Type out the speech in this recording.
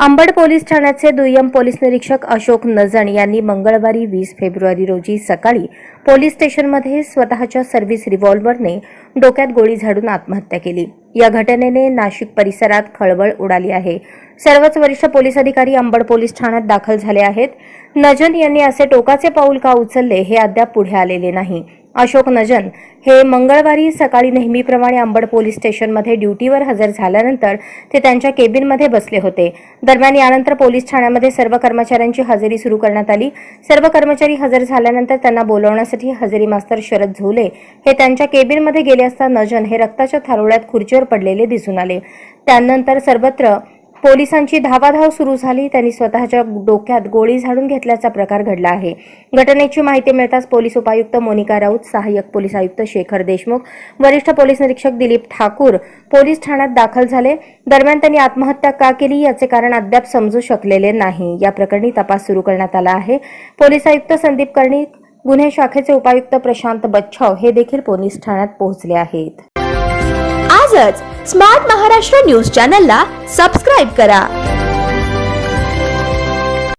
Ambad police ठाण्याचे दुय्यम police निरीक्षक अशोक नजन यांनी मंगळवारी 20 फेब्रुवारी रोजी सकाळी पोलीस स्टेशनमध्ये स्वतःच्या सर्व्हिस रिव्हॉल्व्हरने डोक्यात गोळी झाडून आत्महत्या केली। या घटनेने नाशिक परिसरात खळबळ उडाली आहे। सर्वच वरिष्ठ पोलीस अधिकारी अंबड पोलीस ठाण्यात दाखल झाले आहेत। नजन यांनी असे टोकाचे पाऊल का उचलले हे अद्याप पुढे आलेले नाही। अशोक नजन हे मंगळवारी सकाळी नेहमीप्रमाणे अंबड पोलीस स्टेशनमध्ये ड्युटीवर हजर झाल्यानंतर ते त्यांच्या केबिनमध्ये बसले होते। दरम्यान यानंतर पोलीस ठाण्यामध्ये सर्व कर्मचाऱ्यांची हजेरी सुरू करण्यात आली। सर्व कर्मचारी हजर झाल्यानंतर त्यांना बोलावण्यासाठी हजेरी मास्तर शरद झोले हे त्यांच्या केबिनमध्ये गेले असता नजन हे रक्ताच्या थारोळ्यात खुर्चीवर पडलेले दिसून आले। त्यानंतर सर्वत्र पोलिसांची धावाधाव सुरू झाली। त्यांनी स्वतःच्या डोक्यात गोळी झाडून घेतल्याचा प्रकार घडला आहे। घटनेची माहिती मिळताच पोलीस उपायुक्त मोनिका राऊत, सहाय्यक पोलीस आयुक्त शेखर देशमुख, वरिष्ठ पोलीस निरीक्षक दिलीप ठाकूर पोलीस ठाण्यात दाखल झाले। दरम्यान त्यांनी आत्महत्या का केली याचे कारण अद्याप समजू शकलेले नाही। या प्रकरणी तपास सुरू करण्यात आला आहे। पोलीस आयुक्त संदीप कर्णिक, गुन्हे शाखेचे उपायुक्त प्रशांत बच्छाव हे देखील पोलीस ठाण्यात पोहोचले आहेत। आजच स्मार्ट महाराष्ट्र न्यूज चॅनलला सबस्क्राइब करा।